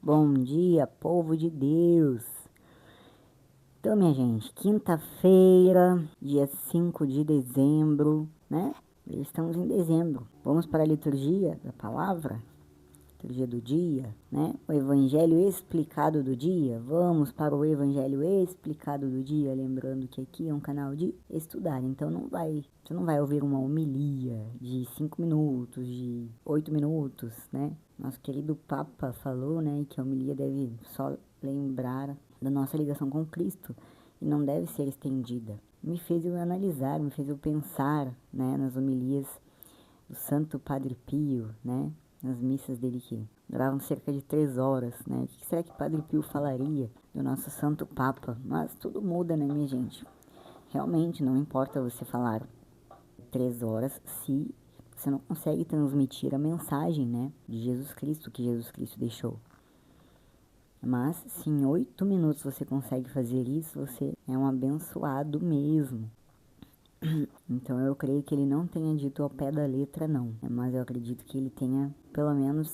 Bom dia, povo de Deus! Então, minha gente, quinta-feira, dia 5 de dezembro, né? Estamos em dezembro. Vamos para a liturgia da palavra? Liturgia do dia, né? O evangelho explicado do dia. Vamos para o evangelho explicado do dia, lembrando que aqui é um canal de estudar, então você não vai ouvir uma homilia de 5 minutos, de 8 minutos, né? Nosso querido Papa falou, né, que a homilia deve só lembrar da nossa ligação com Cristo e não deve ser estendida. Me fez eu analisar, me fez eu pensar, né, nas homilias do Santo Padre Pio, né, nas missas dele que duravam cerca de 3 horas, né? O que será que Padre Pio falaria do nosso Santo Papa? Mas tudo muda, né, minha gente? Realmente não importa você falar 3 horas se você não consegue transmitir a mensagem, né, de Jesus Cristo, que Jesus Cristo deixou. Mas se em 8 minutos você consegue fazer isso, você é um abençoado mesmo. Então eu creio que ele não tenha dito ao pé da letra não, mas eu acredito que ele tenha, pelo menos,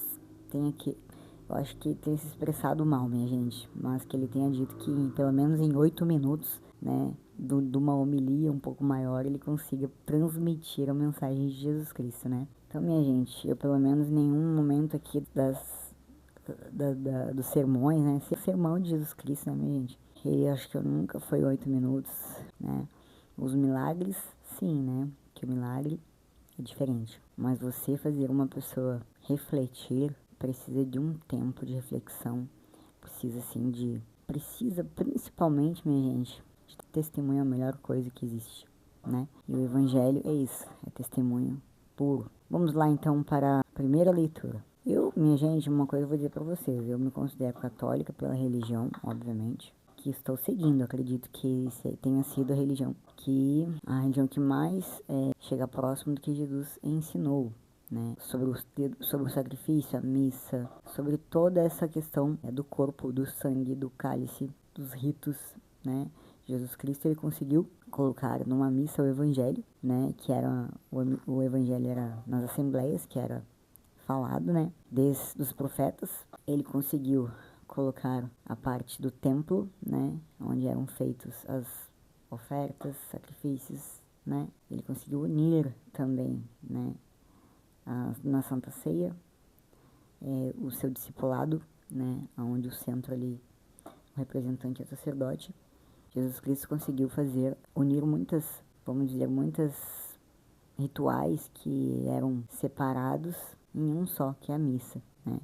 eu acho que tenha se expressado mal, minha gente, mas que ele tenha dito que pelo menos em 8 minutos, né, de uma homilia um pouco maior, ele consiga transmitir a mensagem de Jesus Cristo, né. Então, minha gente, eu pelo menos em nenhum momento aqui dos sermões, né, sermão de Jesus Cristo, né, minha gente, que acho que eu nunca foi 8 minutos, né. Os milagres, sim, né? Que o milagre é diferente. Mas você fazer uma pessoa refletir precisa de um tempo de reflexão. Precisa principalmente, minha gente, de testemunho é a melhor coisa que existe, né? E o evangelho é isso, é testemunho puro. Vamos lá então para a primeira leitura. Minha gente, uma coisa eu vou dizer para vocês. Eu me considero católica pela religião, obviamente, que estou seguindo. Acredito que tenha sido a religião que mais chega próximo do que Jesus ensinou, né? Sobre o sacrifício, a missa, sobre toda essa questão do corpo, do sangue, do cálice, dos ritos, né? Jesus Cristo, ele conseguiu colocar numa missa o evangelho, né? Que era o evangelho era nas assembleias, que era falado, né, dos profetas. Ele conseguiu colocar a parte do templo, né, onde eram feitos as ofertas, sacrifícios, né. Ele conseguiu unir também, né, na Santa Ceia, o seu discipulado, né, onde o centro ali, o representante é o sacerdote. Jesus Cristo conseguiu unir muitas rituais que eram separados em um só, que é a missa, né?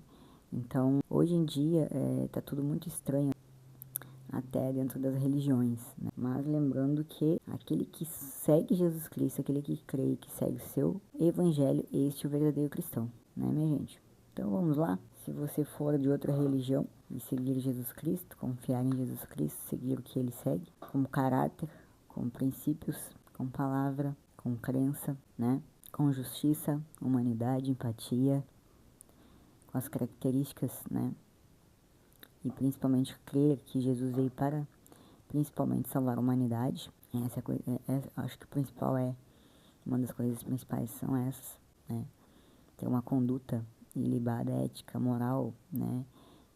Então, hoje em dia, tá tudo muito estranho, até dentro das religiões, né? Mas lembrando que aquele que segue Jesus Cristo, aquele que crê e que segue o seu evangelho, este é o verdadeiro cristão, né, minha gente? Então, vamos lá. Se você for de outra religião e seguir Jesus Cristo, confiar em Jesus Cristo, seguir o que ele segue, como caráter, com princípios, com palavra, com crença, né? Com justiça, humanidade, empatia, com as características, né? E principalmente crer que Jesus veio para principalmente salvar a humanidade. Essa coisa, acho que o principal uma das coisas principais são essas, né? Ter uma conduta ilibada, ética, moral, né?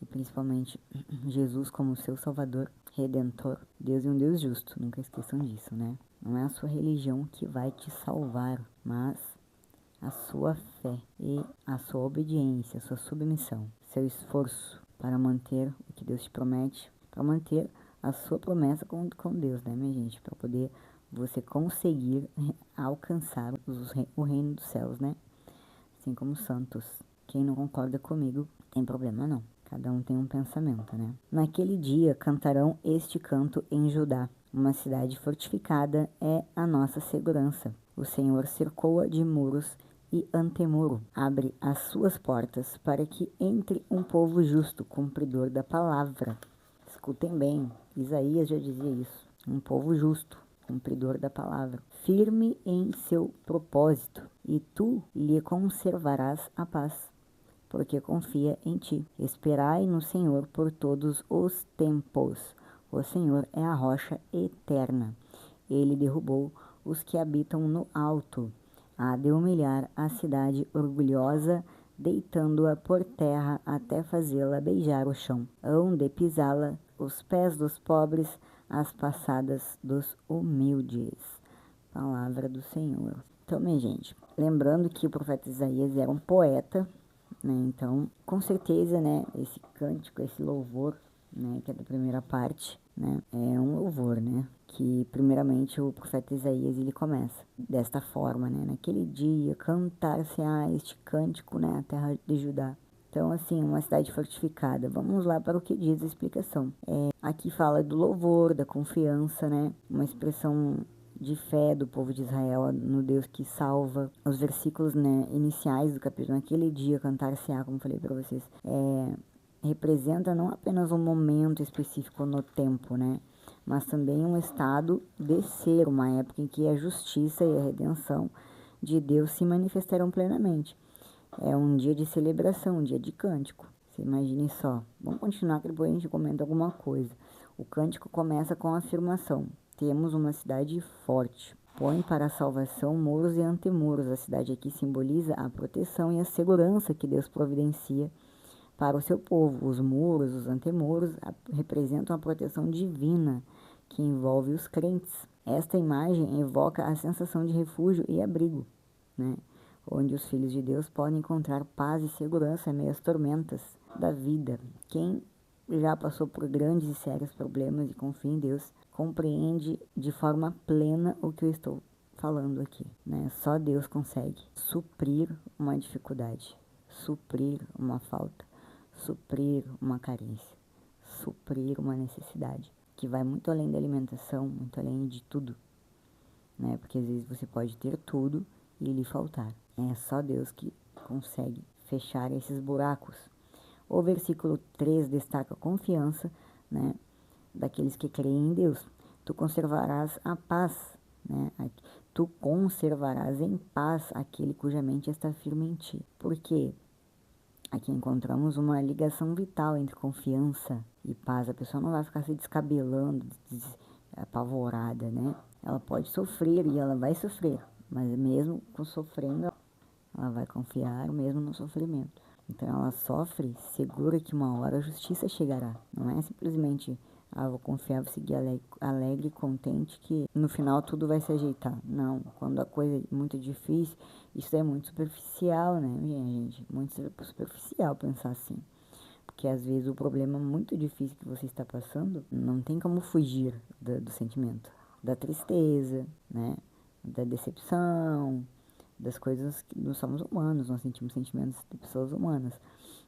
E principalmente Jesus como seu Salvador, Redentor, Deus e um Deus justo, nunca esqueçam disso, né? Não é a sua religião que vai te salvar, mas a sua fé e a sua obediência, a sua submissão, seu esforço para manter o que Deus te promete, para manter a sua promessa com Deus, né, minha gente? Para poder você conseguir alcançar o reino dos céus, né? Assim como santos. Quem não concorda comigo, tem problema não. Cada um tem um pensamento, né? Naquele dia cantarão este canto em Judá. Uma cidade fortificada é a nossa segurança. O Senhor cercou-a de muros e antemuro. Abre as suas portas para que entre um povo justo, cumpridor da palavra. Escutem bem, Isaías já dizia isso. Um povo justo, cumpridor da palavra, firme em seu propósito, e tu lhe conservarás a paz, porque confia em ti. Esperai no Senhor por todos os tempos. O Senhor é a rocha eterna. Ele derrubou os que habitam no alto. Há de humilhar a cidade orgulhosa deitando-a por terra até fazê-la beijar o chão. Hão de pisá-la os pés dos pobres, as passadas dos humildes. Palavra do Senhor. Então, minha gente, lembrando que o profeta Isaías era um poeta, né? Então, com certeza, né, esse cântico, esse louvor, né, que é da primeira parte, né, é um louvor, né, que primeiramente o profeta Isaías ele começa desta forma, né, naquele dia cantar-se-á este cântico, né, a terra de Judá. Então, assim, uma cidade fortificada. Vamos lá para o que diz a explicação. Aqui fala do louvor, da confiança, né, uma expressão de fé do povo de Israel no Deus que salva. Os versículos, né, iniciais do capítulo, naquele dia cantar-se-á, como falei para vocês, representa não apenas um momento específico no tempo, né, mas também um estado de ser, uma época em que a justiça e a redenção de Deus se manifestarão plenamente. É um dia de celebração, um dia de cântico. Você imagine só. Vamos continuar que depois a gente comenta alguma coisa. O cântico começa com a afirmação: temos uma cidade forte. Põe para a salvação muros e antemuros. A cidade aqui simboliza a proteção e a segurança que Deus providencia para o seu povo. Os muros, os antemuros, representam a proteção divina que envolve os crentes. Esta imagem evoca a sensação de refúgio e abrigo, né, onde os filhos de Deus podem encontrar paz e segurança em meio às tormentas da vida. Quem já passou por grandes e sérios problemas e confia em Deus, compreende de forma plena o que eu estou falando aqui, né? Só Deus consegue suprir uma dificuldade, suprir uma falta, suprir uma carência, suprir uma necessidade, que vai muito além da alimentação, muito além de tudo, né? Porque às vezes você pode ter tudo e lhe faltar. É só Deus que consegue fechar esses buracos. O versículo 3 destaca a confiança, né, daqueles que creem em Deus. Tu conservarás a paz, né? Tu conservarás em paz aquele cuja mente está firme em ti. Porque aqui encontramos uma ligação vital entre confiança e paz. A pessoa não vai ficar se descabelando, apavorada, né? Ela pode sofrer e ela vai sofrer, mas mesmo com sofrendo, ela vai confiar mesmo no sofrimento. Então ela sofre, segura que uma hora a justiça chegará. Não é simplesmente, vou confiar, vou seguir alegre e contente que no final tudo vai se ajeitar. Não, quando a coisa é muito difícil, isso é muito superficial, né, gente? Muito superficial pensar assim. Porque às vezes o problema muito difícil que você está passando, não tem como fugir do sentimento. Da tristeza, né, da decepção, das coisas que nós somos humanos, nós sentimos sentimentos de pessoas humanas,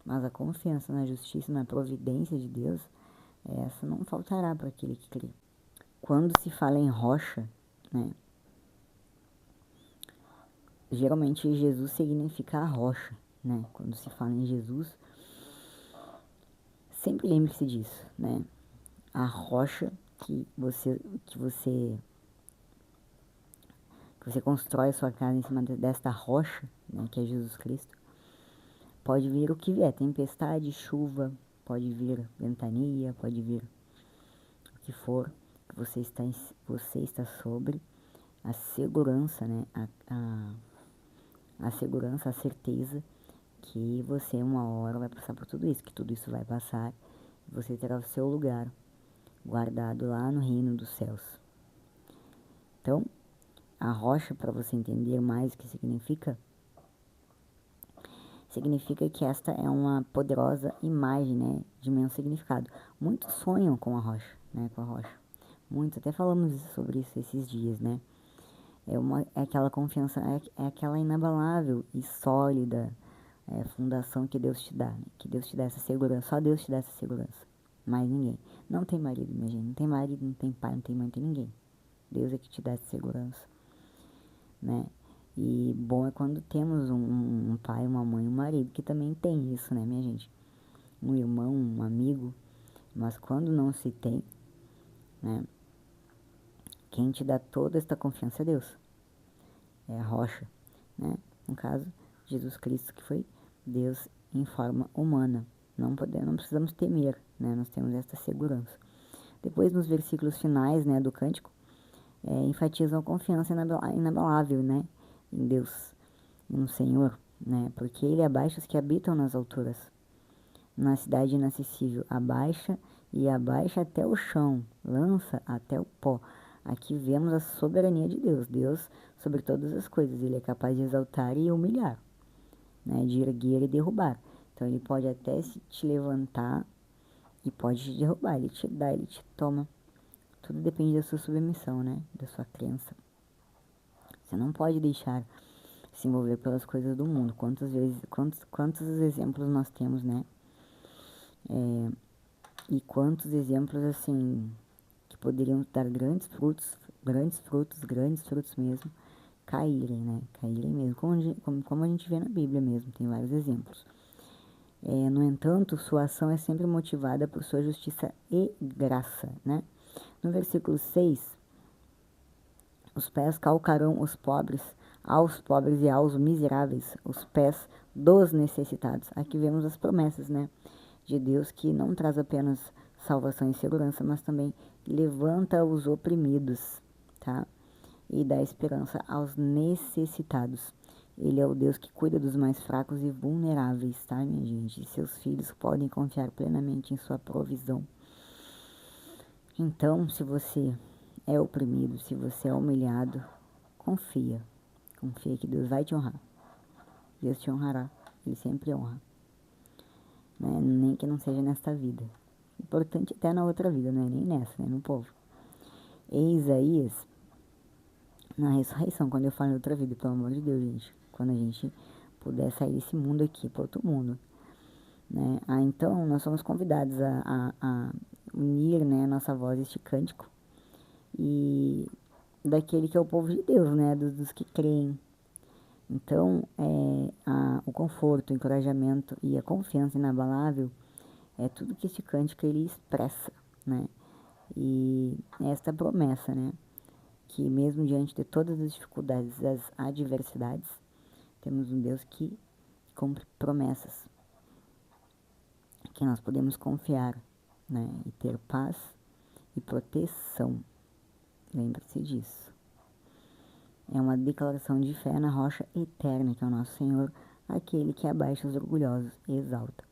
mas a confiança na justiça, na providência de Deus, essa não faltará para aquele que crê. Quando se fala em rocha, né, geralmente Jesus significa a rocha, né? Quando se fala em Jesus, sempre lembre-se disso, né? A rocha que você constrói a sua casa em cima desta rocha, né, que é Jesus Cristo. Pode vir o que vier, tempestade, chuva, pode vir ventania, pode vir o que for, que você está sobre a segurança, né, a segurança, a certeza que você uma hora vai passar por tudo isso, que tudo isso vai passar, e você terá o seu lugar guardado lá no reino dos céus. Então, a rocha, para você entender mais o que significa que esta é uma poderosa imagem, né, de imenso significado. Muitos sonham com a rocha, né, com a rocha. Muitos, até falamos sobre isso esses dias, né. É aquela confiança, é aquela inabalável e sólida fundação que Deus te dá, né, que Deus te dá essa segurança, só Deus te dá essa segurança, mais ninguém. Não tem marido, minha gente, não tem marido, não tem pai, não tem mãe, não tem ninguém. Deus é que te dá essa segurança, né. E bom é quando temos um pai, uma mãe, um marido que também tem isso, né, minha gente? Um irmão, um amigo. Mas quando não se tem, né, quem te dá toda esta confiança é Deus. É a rocha, né? No caso, Jesus Cristo, que foi Deus em forma humana. Não precisamos temer, né? Nós temos esta segurança. Depois, nos versículos finais, né, do cântico, enfatizam a confiança inabalável, né, em Deus, no Senhor. né? Porque ele abaixa os que habitam nas alturas. Na cidade inacessível, abaixa e abaixa até o chão, lança até o pó. Aqui vemos a soberania de Deus. Deus sobre todas as coisas. Ele é capaz de exaltar e humilhar, né? De erguer e derrubar. Então ele pode até te levantar e pode te derrubar. Ele te dá, ele te toma. Tudo depende da sua submissão, né? Da sua crença. Você não pode deixar se envolver pelas coisas do mundo. Quantos exemplos nós temos, né? E quantos exemplos, assim, que poderiam dar grandes frutos mesmo, caírem, né? Caírem mesmo, como a gente vê na Bíblia mesmo, tem vários exemplos. No entanto, sua ação é sempre motivada por sua justiça e graça, né? No versículo 6, os pés calcarão aos pobres e aos miseráveis, os pés dos necessitados. Aqui vemos as promessas, né? De Deus que não traz apenas salvação e segurança, mas também levanta os oprimidos, tá? E dá esperança aos necessitados. Ele é o Deus que cuida dos mais fracos e vulneráveis, tá, minha gente? E seus filhos podem confiar plenamente em sua provisão. Então, se você é oprimido, se você é humilhado, confia. Confia que Deus vai te honrar. Deus te honrará. Ele sempre honra. Né? Nem que não seja nesta vida. Importante até na outra vida, não é nem nessa, né? No povo. Em Isaías, na ressurreição, quando eu falo em outra vida, pelo amor de Deus, gente. Quando a gente puder sair desse mundo aqui para outro mundo. Né? Então, nós somos convidados a unir, né, a nossa voz a este cântico. E daquele que é o povo de Deus, né? Dos que creem. Então, o conforto, o encorajamento e a confiança inabalável é tudo que este cântico ele expressa, né? E esta promessa, né? Que mesmo diante de todas as dificuldades, as adversidades, temos um Deus que cumpre promessas, que nós podemos confiar, né? E ter paz e proteção. Lembre-se disso. É uma declaração de fé na rocha eterna, que é o nosso Senhor, aquele que abaixa os orgulhosos e exalta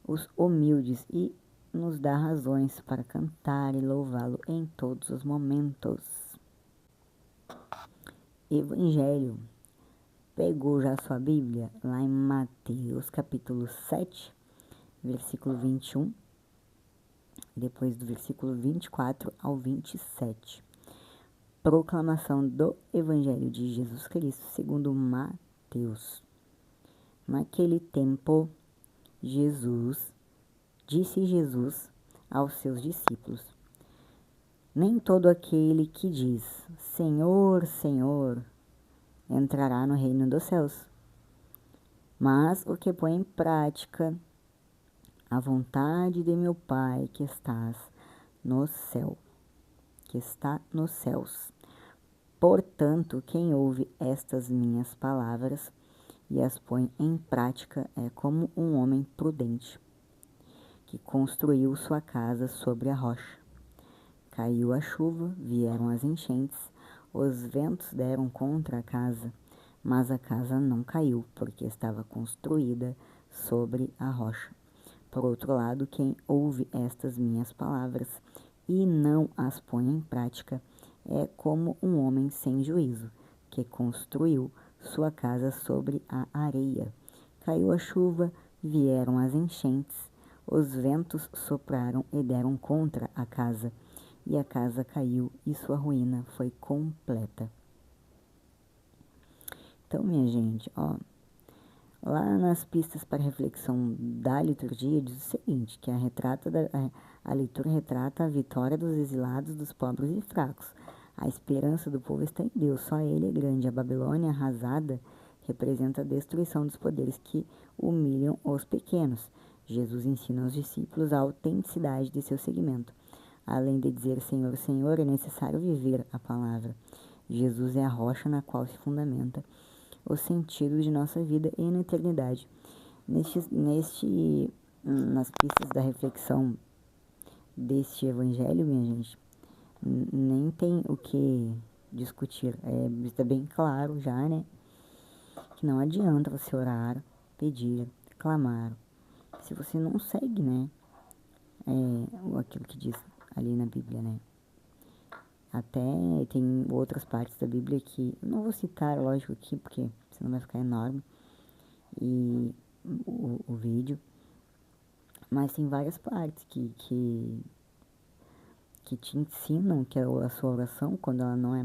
os humildes e nos dá razões para cantar e louvá-lo em todos os momentos. Evangelho. Pegou já sua Bíblia? Lá em Mateus, capítulo 7, versículo 21, depois do versículo 24 ao 27. Proclamação do Evangelho de Jesus Cristo segundo Mateus. Naquele tempo, disse Jesus aos seus discípulos: nem todo aquele que diz, Senhor, Senhor, entrará no reino dos céus, mas o que põe em prática a vontade de meu Pai que está nos céus. Portanto, quem ouve estas minhas palavras e as põe em prática é como um homem prudente, que construiu sua casa sobre a rocha. Caiu a chuva, vieram as enchentes, os ventos deram contra a casa, mas a casa não caiu, porque estava construída sobre a rocha. Por outro lado, quem ouve estas minhas palavras e não as põe em prática é como um homem sem juízo, que construiu sua casa sobre a areia. Caiu a chuva, vieram as enchentes, os ventos sopraram e deram contra a casa, e a casa caiu e sua ruína foi completa. Então, minha gente, ó, lá nas pistas para reflexão da liturgia diz o seguinte, que a leitura retrata a vitória dos exilados, dos pobres e fracos. A esperança do povo está em Deus, só Ele é grande. A Babilônia arrasada representa a destruição dos poderes que humilham os pequenos. Jesus ensina aos discípulos a autenticidade de seu seguimento. Além de dizer Senhor, Senhor, é necessário viver a palavra. Jesus é a rocha na qual se fundamenta o sentido de nossa vida e na eternidade. Nas pistas da reflexão deste evangelho, minha gente, nem tem o que discutir. Está bem claro já, né? que não adianta você orar, pedir, clamar, se você não segue, né, aquilo que diz ali na Bíblia, né. Até tem outras partes da Bíblia que eu não vou citar, lógico, aqui, porque senão vai ficar enorme e o vídeo, mas tem várias partes que te ensinam que a sua oração, quando ela não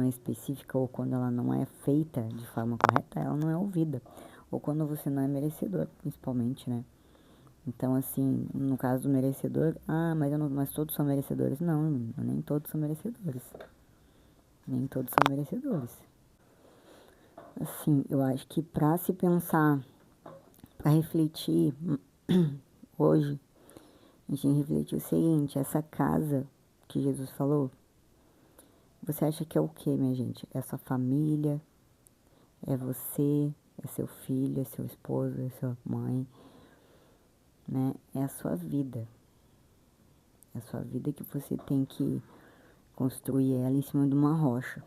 é específica ou quando ela não é feita de forma correta, ela não é ouvida. Ou quando você não é merecedor, principalmente, né? Então, assim, no caso do merecedor, mas todos são merecedores. Não, nem todos são merecedores. Nem todos são merecedores. Assim, eu acho que pra se pensar, pra refletir, hoje, a gente tem que refletir o seguinte: essa casa que Jesus falou, você acha que é o que, minha gente? É sua família? É você? É seu filho? É seu esposo? É sua mãe? Né? É a sua vida. É a sua vida que você tem que construir ela em cima de uma rocha.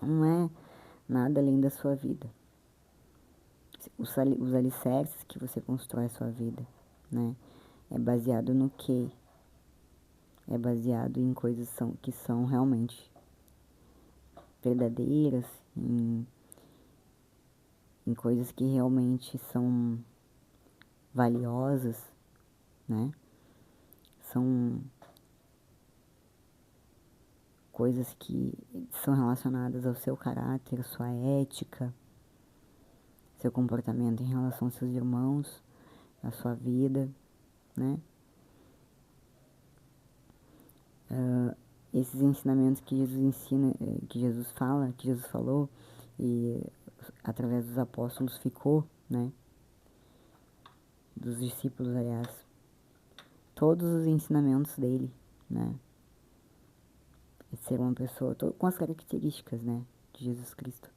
Não é nada além da sua vida. Os alicerces que você constrói a sua vida, né? É baseado no quê? É baseado em coisas que são realmente verdadeiras, em coisas que realmente são valiosas, né? São coisas que são relacionadas ao seu caráter, à sua ética, seu comportamento em relação aos seus irmãos, à sua vida, né? Esses ensinamentos que Jesus ensina, que Jesus fala, que Jesus falou, e através dos apóstolos ficou, né? Dos discípulos, aliás. Todos os ensinamentos dele, né? Ser uma pessoa, com as características, né? De Jesus Cristo.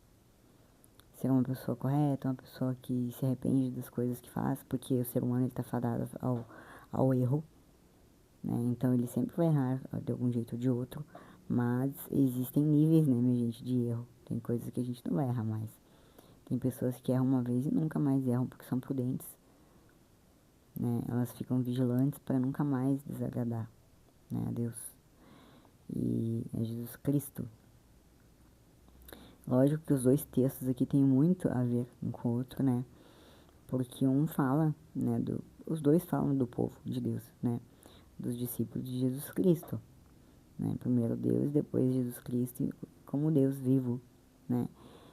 Ser uma pessoa correta, uma pessoa que se arrepende das coisas que faz, porque o ser humano está fadado ao erro, né? Então ele sempre vai errar de algum jeito ou de outro, mas existem níveis, né, minha gente, de erro. Tem coisas que a gente não vai errar mais. Tem pessoas que erram uma vez e nunca mais erram porque são prudentes, né? Elas ficam vigilantes para nunca mais desagradar, né, a Deus e a Jesus Cristo. Lógico que os dois textos aqui têm muito a ver um com o outro, né? Porque um fala, né, os dois falam do povo de Deus, né? Dos discípulos de Jesus Cristo, né? Primeiro Deus, depois Jesus Cristo como Deus vivo, né?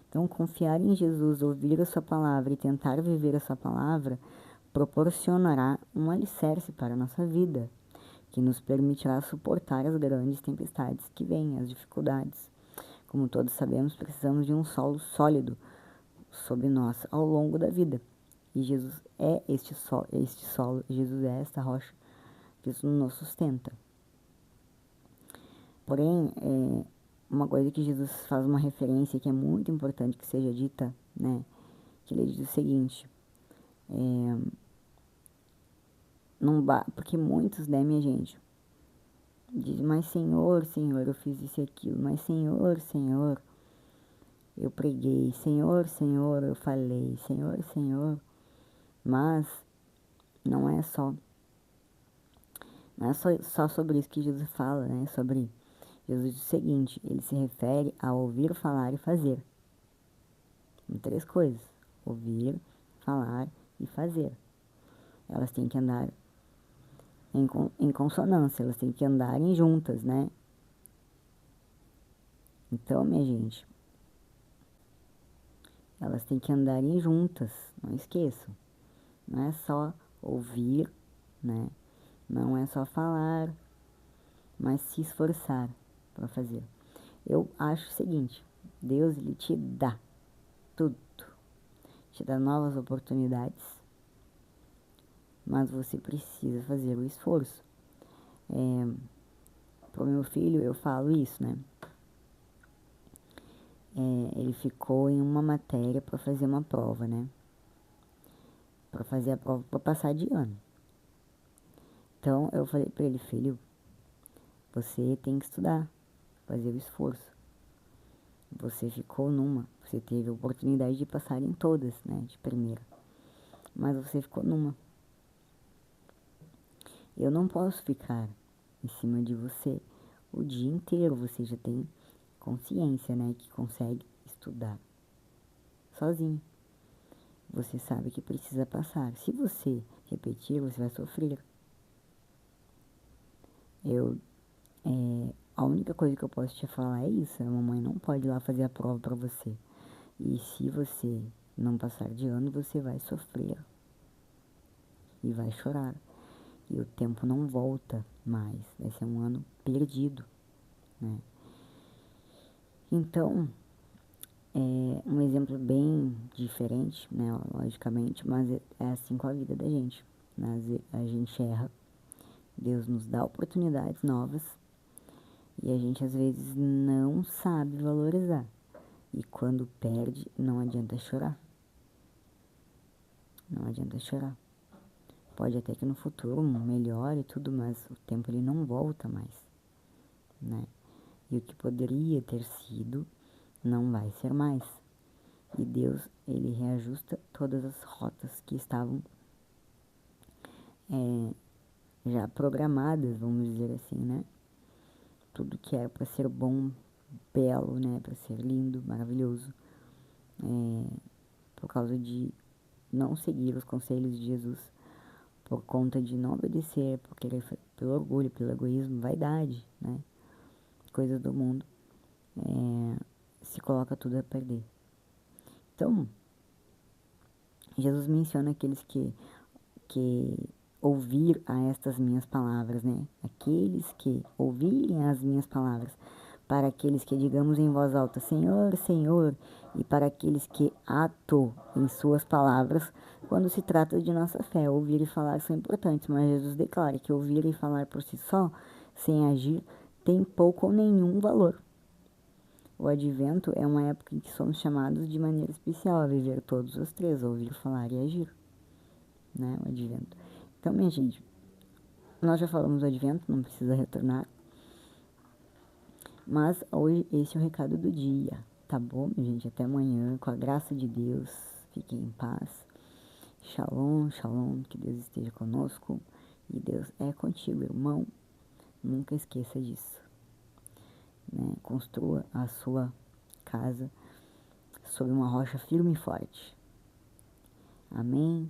Então, confiar em Jesus, ouvir a sua palavra e tentar viver a sua palavra proporcionará um alicerce para a nossa vida, que nos permitirá suportar as grandes tempestades que vêm, as dificuldades. Como todos sabemos, precisamos de um solo sólido sobre nós ao longo da vida. E Jesus é este solo, Jesus é esta rocha que nos sustenta. Porém, uma coisa que Jesus faz uma referência que é muito importante que seja dita, né? Que ele diz o seguinte, porque muitos, né, minha gente, dizem, mas Senhor, Senhor, eu fiz isso e aquilo, mas Senhor, Senhor, eu preguei, Senhor, Senhor, eu falei, Senhor, Senhor, mas não é só sobre isso que Jesus fala, né? Jesus diz o seguinte, ele se refere a ouvir, falar e fazer. Em três coisas, ouvir, falar e fazer. Elas têm que andar em consonância, elas têm que andarem juntas, né? Então, minha gente, elas têm que andarem juntas, não esqueçam. Não é só ouvir, né? Não é só falar, mas se esforçar para fazer. Eu acho o seguinte, Deus, ele te dá tudo, te dá novas oportunidades, mas você precisa fazer o esforço. Pro meu filho, eu falo isso, né? Ele ficou em uma matéria para fazer uma prova, né? Para fazer a prova para passar de ano. Então, eu falei para ele, filho, você tem que estudar, fazer o esforço. Você ficou numa, você teve a oportunidade de passar em todas, né, de primeira, mas você ficou numa. Eu não posso ficar em cima de você o dia inteiro. Você já tem consciência, né, que consegue estudar sozinho. Você sabe que precisa passar. Se você repetir, você vai sofrer. A única coisa que eu posso te falar é isso. A mamãe não pode ir lá fazer a prova para você. E se você não passar de ano, você vai sofrer e vai chorar. E o tempo não volta mais. Vai ser um ano perdido, né? Então, é um exemplo bem diferente, né, logicamente, mas é assim com a vida da gente. Né? A gente erra, Deus nos dá oportunidades novas e a gente às vezes não sabe valorizar. E quando perde, não adianta chorar. Não adianta chorar. Pode até que no futuro melhore tudo, mas o tempo ele não volta mais, né? E o que poderia ter sido, não vai ser mais. E Deus, ele reajusta todas as rotas que estavam já programadas, vamos dizer assim, né? Tudo que era para ser bom, belo, né? Para ser lindo, maravilhoso, por causa de não seguir os conselhos de Jesus, por conta de não obedecer, pelo orgulho, pelo egoísmo, vaidade, né? Coisas do mundo, se coloca tudo a perder. Então, Jesus menciona aqueles que ouvir a estas minhas palavras, né? Aqueles que ouvirem as minhas palavras, para aqueles que digamos em voz alta, Senhor, Senhor, e para aqueles que ato em suas palavras, quando se trata de nossa fé. Ouvir e falar são importantes, mas Jesus declara que ouvir e falar por si só, sem agir, tem pouco ou nenhum valor. O advento é uma época em que somos chamados de maneira especial a viver todos os três, ouvir, falar e agir, né? O advento. Então, minha gente, nós já falamos do advento, não precisa retornar. Mas hoje esse é o recado do dia, tá bom, minha gente? Até amanhã, com a graça de Deus. Fiquem em paz. Shalom, shalom, que Deus esteja conosco. E Deus é contigo, irmão. Nunca esqueça disso, né? Construa a sua casa sobre uma rocha firme e forte. Amém?